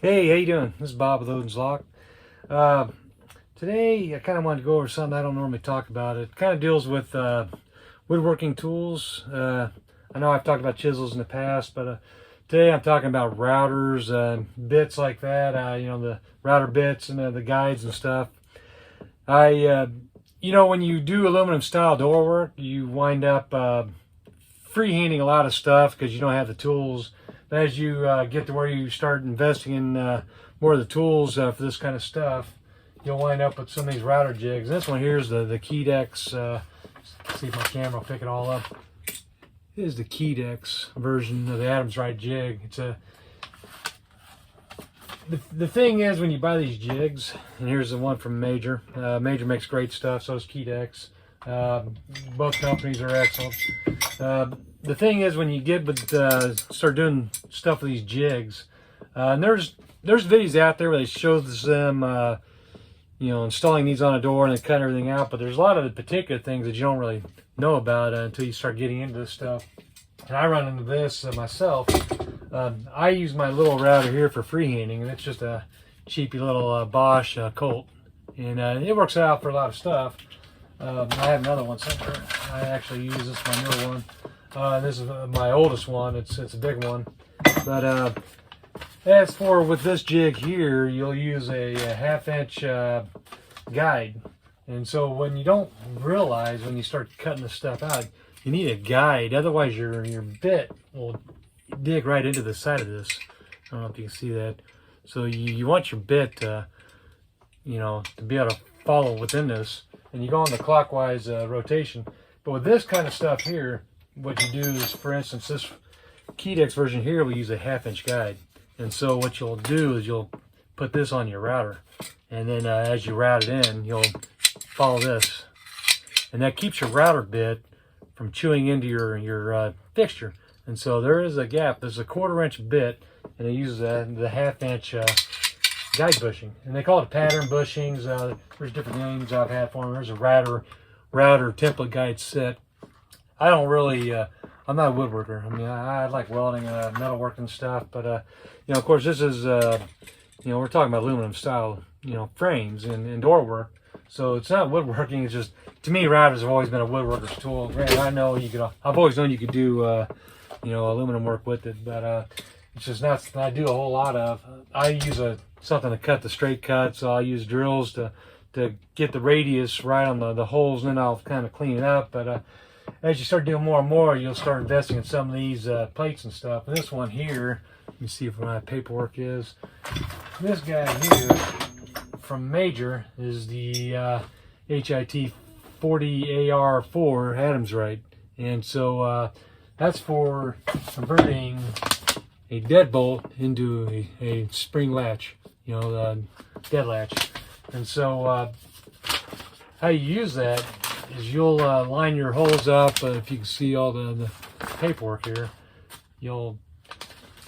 Hey, how you doing? This is Bob with Odin's Lock. Uh, Today, I kind of wanted to go over something I don't normally talk about. It kind of deals with woodworking tools. I know I've talked about chisels in the past, but today I'm talking about routers, bits like that. The router bits and the guides and stuff. When you do aluminum style door work, you wind up freehanding a lot of stuff because you don't have the tools. But as you get to where you start investing in more of the tools for this kind of stuff, you'll wind up with some of these router jigs. This one here is the Keedex. See if my camera will pick it all up. This is the Keedex version of the Adams Rite jig. The thing is, when you buy these jigs, and here's the one from Major. Major makes great stuff, so does Keedex. Both companies are excellent. The thing is, when you start doing stuff with these jigs, and there's videos out there where they show them, installing these on a door and they cut everything out. But there's a lot of the particular things that you don't really know about until you start getting into this stuff. And I run into this myself. I use my little router here for freehanding, and it's just a cheapy little Bosch Colt, and it works out for a lot of stuff. I have another one somewhere. I actually use this, my newer one. This is my oldest one. It's a big one. But as for with this jig here, you'll use a half-inch guide. And so when you don't realize, when you start cutting the stuff out, you need a guide. Otherwise, your bit will dig right into the side of this. I don't know if you can see that. So you want your bit to be able to follow within this. And you go on the clockwise rotation. But with this kind of stuff here, what you do is, for instance, this Keedex version here will use a half-inch guide. And so what you'll do is you'll put this on your router. And then as you route it in, you'll follow this. And that keeps your router bit from chewing into your fixture. And so there is a gap. There's a 1/4-inch bit, and it uses the half-inch guide bushing, and they call it pattern bushings. There's different names I've had for them. There's a router template guide set. I don't really, I'm not a woodworker. I mean, I like welding, metalworking stuff, but of course, this is, we're talking about aluminum style, frames and door work. So it's not woodworking. It's just, to me, routers have always been a woodworker's tool. Granted, I've always known you could do, aluminum work with it, but it's just not something I do a whole lot of. I use something to cut the straight cut, so I'll use drills to get the radius right on the holes, and then I'll kind of clean it up. But as you start doing more and more, you'll start investing in some of these plates and stuff. And this one here, let me see if my paperwork is. This guy here from Major is the HIT 40AR4 Adams Rite. And so that's for converting a deadbolt into a spring latch, the dead latch. And so how you use that is you'll line your holes up. If you can see all the paperwork here, you'll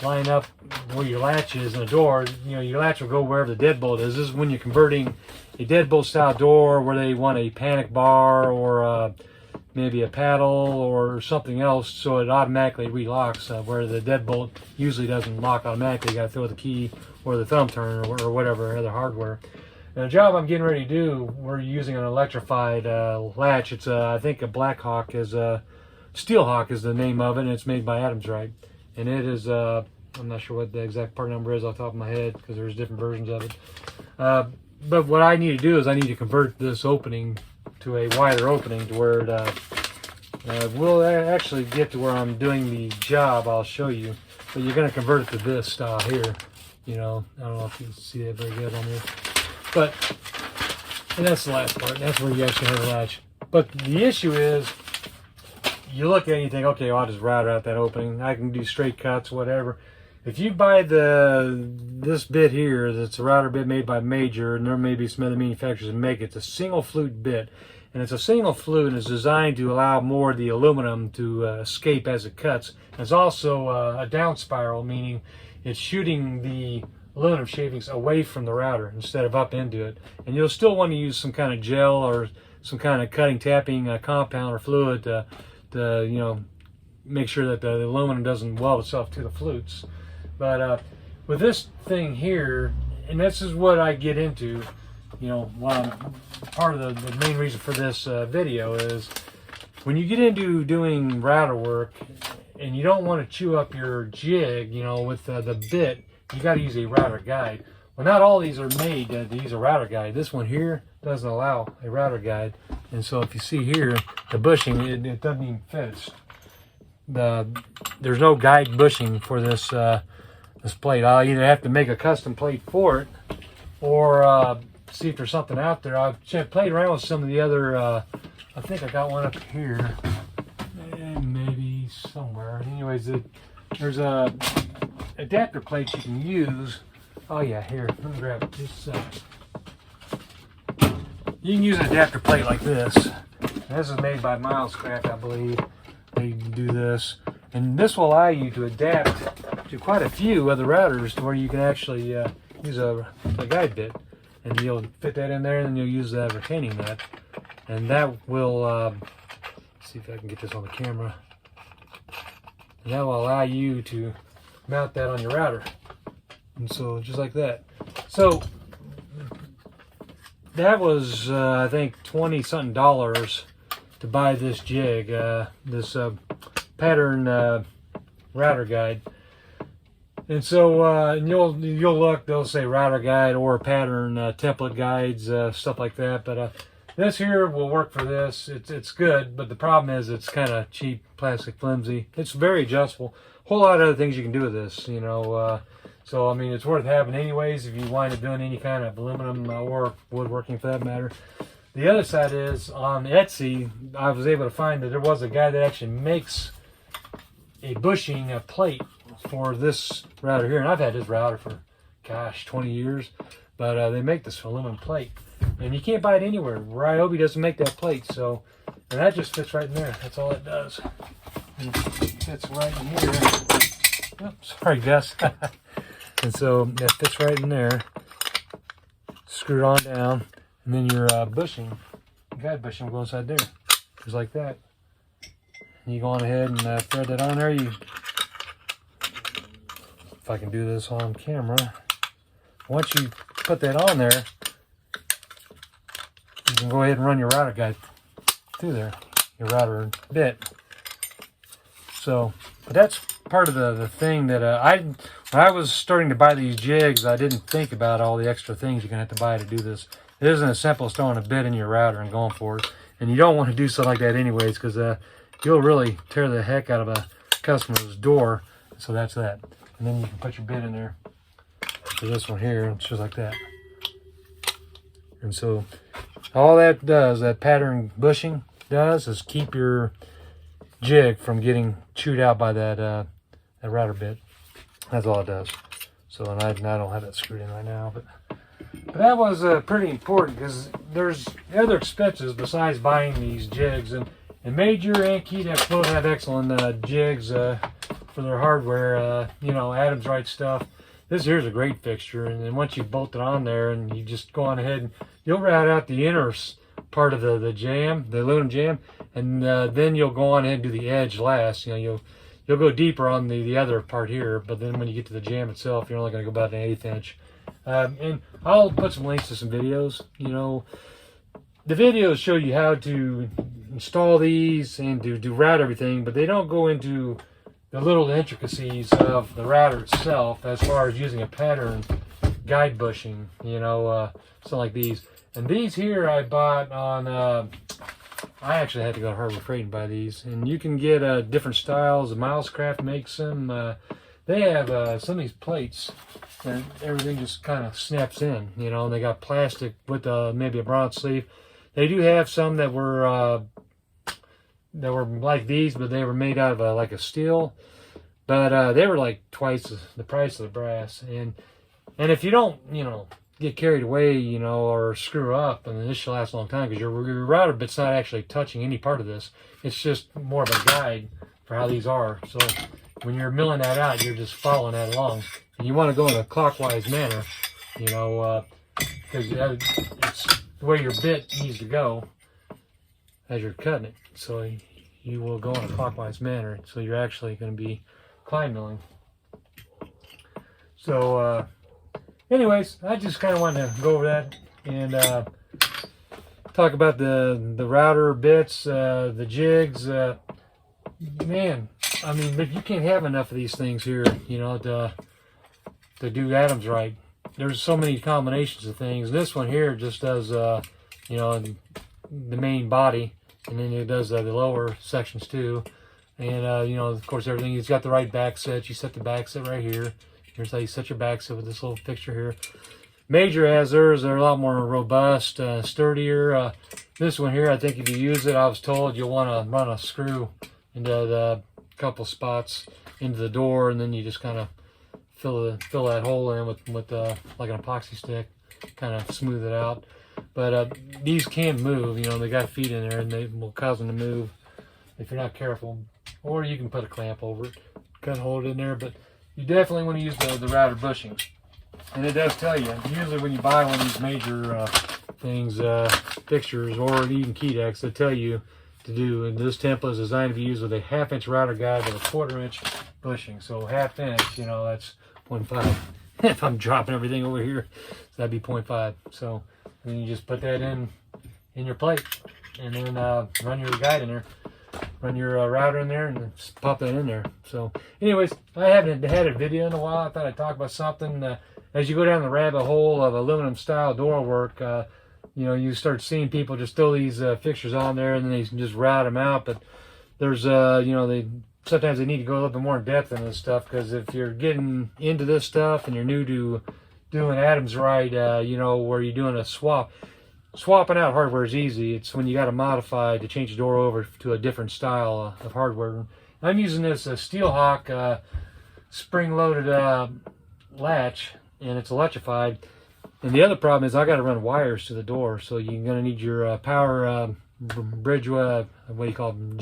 line up where your latch is in the door. Your latch will go wherever the deadbolt is. This is when you're converting a deadbolt style door where they want a panic bar or maybe a paddle or something else, so it automatically relocks, where the deadbolt usually doesn't lock automatically. You got to throw the key or the thumb turn or whatever other hardware. And the job I'm getting ready to do, we're using an electrified latch. It's I think a Blackhawk is Steel Hawk is the name of it, and it's made by Adams Rite. And it is I'm not sure what the exact part number is off the top of my head because there's different versions of it. But what I need to do is I need to convert this opening to a wider opening to where it will actually get to where I'm doing the job. I'll show you, but you're going to convert it to this style here. I don't know if you can see that very good on there, and that's the last part. That's where you actually have a latch. But the issue is, you look at it and you think, okay, well, I'll just route out that opening. I can do straight cuts, whatever. If you buy this bit here, that's a router bit made by Major, and there may be some other manufacturers that make it. It's a single flute bit, and it's a single flute, and it's designed to allow more of the aluminum to escape as it cuts. And it's also a down spiral, meaning it's shooting the aluminum shavings away from the router instead of up into it. And you'll still want to use some kind of gel or some kind of cutting, tapping compound or fluid to make sure that the aluminum doesn't weld itself to the flutes. But with this thing here, and this is what I get into, you know, part of the main reason for this video is when you get into doing router work and you don't want to chew up your jig, you know, with the bit, you got to use a router guide. Well, not all these are made to use a router guide. This one here doesn't allow a router guide, and so if you see here, the bushing, it doesn't even fit. There's no guide bushing for this this plate. I'll either have to make a custom plate for it, or see if there's something out there. I've played around with some of the other. I think I got one up here, and maybe somewhere. Anyways, there's a adapter plate you can use. Oh yeah, here, let me grab it just a second. You can use an adapter plate like this. And this is made by Milescraft, I believe. They do this, and this will allow you to adapt to quite a few other routers to where you can actually use a guide bit, and you'll fit that in there, and then you'll use that retaining nut, and that will see if I can get this on the camera. And that will allow you to mount that on your router. And so just like that. So that was I think $20-something to buy this jig, this pattern router guide. And so and you'll look, they'll say router guide or pattern template guides, stuff like that. But this here will work for this. It's good, but the problem is it's kind of cheap, plastic, flimsy. It's very adjustable. A whole lot of other things you can do with this, you know. So I mean, it's worth having anyways if you wind up doing any kind of aluminum or woodworking for that matter. The other side is on Etsy, I was able to find that there was a guy that actually makes a bushing plate for this router here, and I've had this router for, gosh, 20 years, but they make this aluminum plate, and you can't buy it anywhere. Ryobi doesn't make that plate, so, and that just fits right in there. That's all it does. And it fits right in here. Oops, sorry, Gus. And so that fits right in there. Screw it on down, and then your bushing, guide bushing will go inside there, just like that. And you go on ahead and thread that on there. If I can do this on camera, once you put that on there, you can go ahead and run your router guide through there, your router bit. So, but that's part of the thing that when I was starting to buy these jigs, I didn't think about all the extra things you're gonna have to buy to do this. It isn't as simple as throwing a bit in your router and going for it. And you don't want to do something like that anyways, because you'll really tear the heck out of a customer's door. So that's that. And then you can put your bit in there for this one here, it's just like that. And so all that does, that pattern bushing does, is keep your jig from getting chewed out by that router bit. That's all it does. So, and I don't have that screwed in right now, but that was pretty important, because there's other expenses besides buying these jigs, and Major and Keedex both have excellent jigs for their hardware, you know, Adams Rite stuff. This here's a great fixture, and then once you bolt it on there, and you just go on ahead and you'll route out the inner part of the jam, the aluminum jam, and then you'll go on ahead and do the edge last. You know, you'll go deeper on the other part here, but then when you get to the jam itself, you're only going to go about an 1/8 inch. And I'll put some links to some videos. You know, the videos show you how to install these and do route everything, but they don't go into the little intricacies of the router itself as far as using a pattern guide bushing, you know, something like these. And these here I bought on, I actually had to go to Harbor Freight and buy these. And you can get different styles. Milescraft makes them. They have some of these plates and everything just kind of snaps in, you know, and they got plastic with maybe a bronze sleeve. They do have some that were like these, but they were made out of like a steel. But they were like twice the price of the brass. And if you don't, you know, get carried away, you know, or screw up, and this should last a long time, because your router bit's not actually touching any part of this. It's just more of a guide for how these are. So when you're milling that out, you're just following that along. And you want to go in a clockwise manner, you know, because it's the way your bit needs to go as you're cutting it. So you will go in a climb milling. So you're actually going to be climb milling. So anyways, I just kind of wanted to go over that and talk about the router bits, the jigs. Man, I mean, you can't have enough of these things here, you know, to do Adams Rite. There's so many combinations of things. This one here just does, you know, the main body, and then it does the lower sections too. And, you know, of course, everything. It's got the right back set. You set the back set right here. Here's how you set your back set with this little fixture here. Major has theirs. They're a lot more robust, sturdier. This one here, I think if you use it, I was told you'll want to run a screw into the couple spots into the door, and then you just kind of fill that hole in with like an epoxy stick, kind of smooth it out. But these can move, you know, they got feet in there, and they will cause them to move if you're not careful. Or you can put a clamp over it, kind of hold it in there. But you definitely want to use the router bushing. And it does tell you, usually when you buy one of these major things, fixtures, or even Keedex, they tell you to do. And this template is designed to be used with a 1/2-inch router guide with a 1/4-inch bushing. So 1/2 inch, you know, that's 0.5. If I'm dropping everything over here, that'd be 0.5. So then you just put that in your plate, and then run your guide in there. Run your router in there, and just pop that in there. So anyways, I haven't had a video in a while. I thought I'd talk about something. As you go down the rabbit hole of aluminum style door work, you know, you start seeing people just throw these fixtures on there, and then they just route them out. But there's, you know, sometimes they need to go a little bit more in depth in this stuff, because if you're getting into this stuff and you're new to doing Adams Rite, you know, where you're doing a swapping out hardware is easy. It's when you got to modify to change the door over to a different style of hardware. I'm using this Stile Hawk spring-loaded latch, and it's electrified. And the other problem is I got to run wires to the door, so you're going to need your power bridge, what do you call them,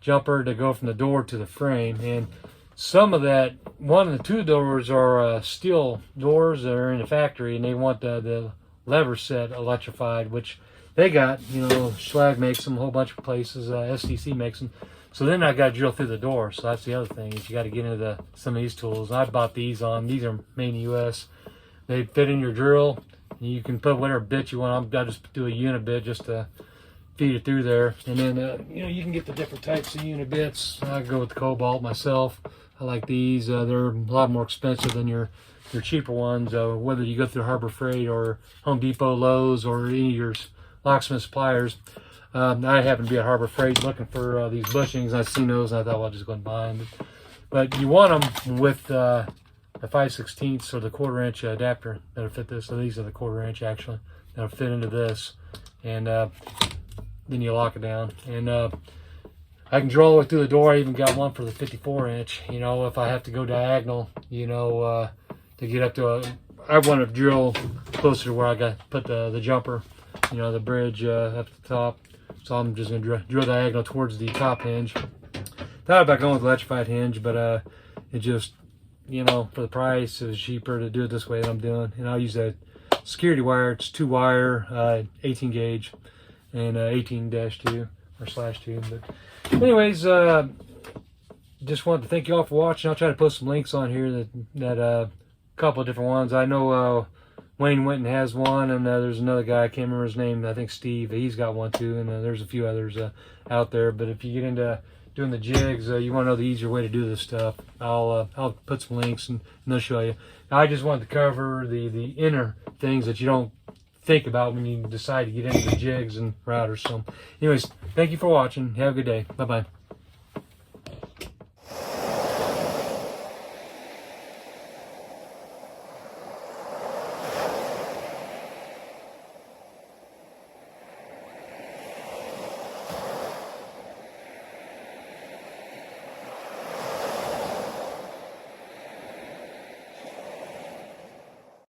jumper to go from the door to the frame. And some of that, one of the two doors are steel doors that are in the factory, and they want the lever set electrified, which they got, you know, Schlag makes them, a whole bunch of places, STC makes them. So then I got to drill through the door. So that's the other thing, is you got to get into some of these tools. I bought these on, these are made in the US. They fit in your drill, and you can put whatever bit you want. I just do a unit bit just to feed it through there. And then, you know, you can get the different types of unit bits. I go with the Cobalt myself. I like these. They're a lot more expensive than your cheaper ones, whether you go through Harbor Freight or Home Depot, Lowe's, or any of your locksmith suppliers. I happen to be at Harbor Freight looking for these bushings. I've seen those, and I thought, well, I'll just go and buy them. But you want them with the 5/16 or the 1/4-inch adapter that'll fit this. So these are the 1/4-inch actually that'll fit into this, and then you lock it down. And I can drill all the way through the door. I even got one for the 54-inch. You know, if I have to go diagonal, you know, to get up to I want to drill closer to where I got put the jumper, you know, the bridge up at the top. So I'm just gonna drill diagonal towards the top hinge. Thought about going with electrified hinge, but it just, you know, for the price, it was cheaper to do it this way that I'm doing. And I'll use that security wire. It's 2-wire, 18 gauge, and 18-2 or /2. But anyways, just wanted to thank you all for watching. I'll try to post some links on here that couple of different ones. I know Winton has one, and there's another guy, I can't remember his name, I think Steve, he's got one too, and there's a few others out there. But if you get into doing the jigs, you want to know the easier way to do this stuff, I'll put some links and they'll show you. I just wanted to cover the inner things that you don't think about when you decide to get into the jigs and routers. So anyways, thank you for watching. Have a good day. Bye-bye.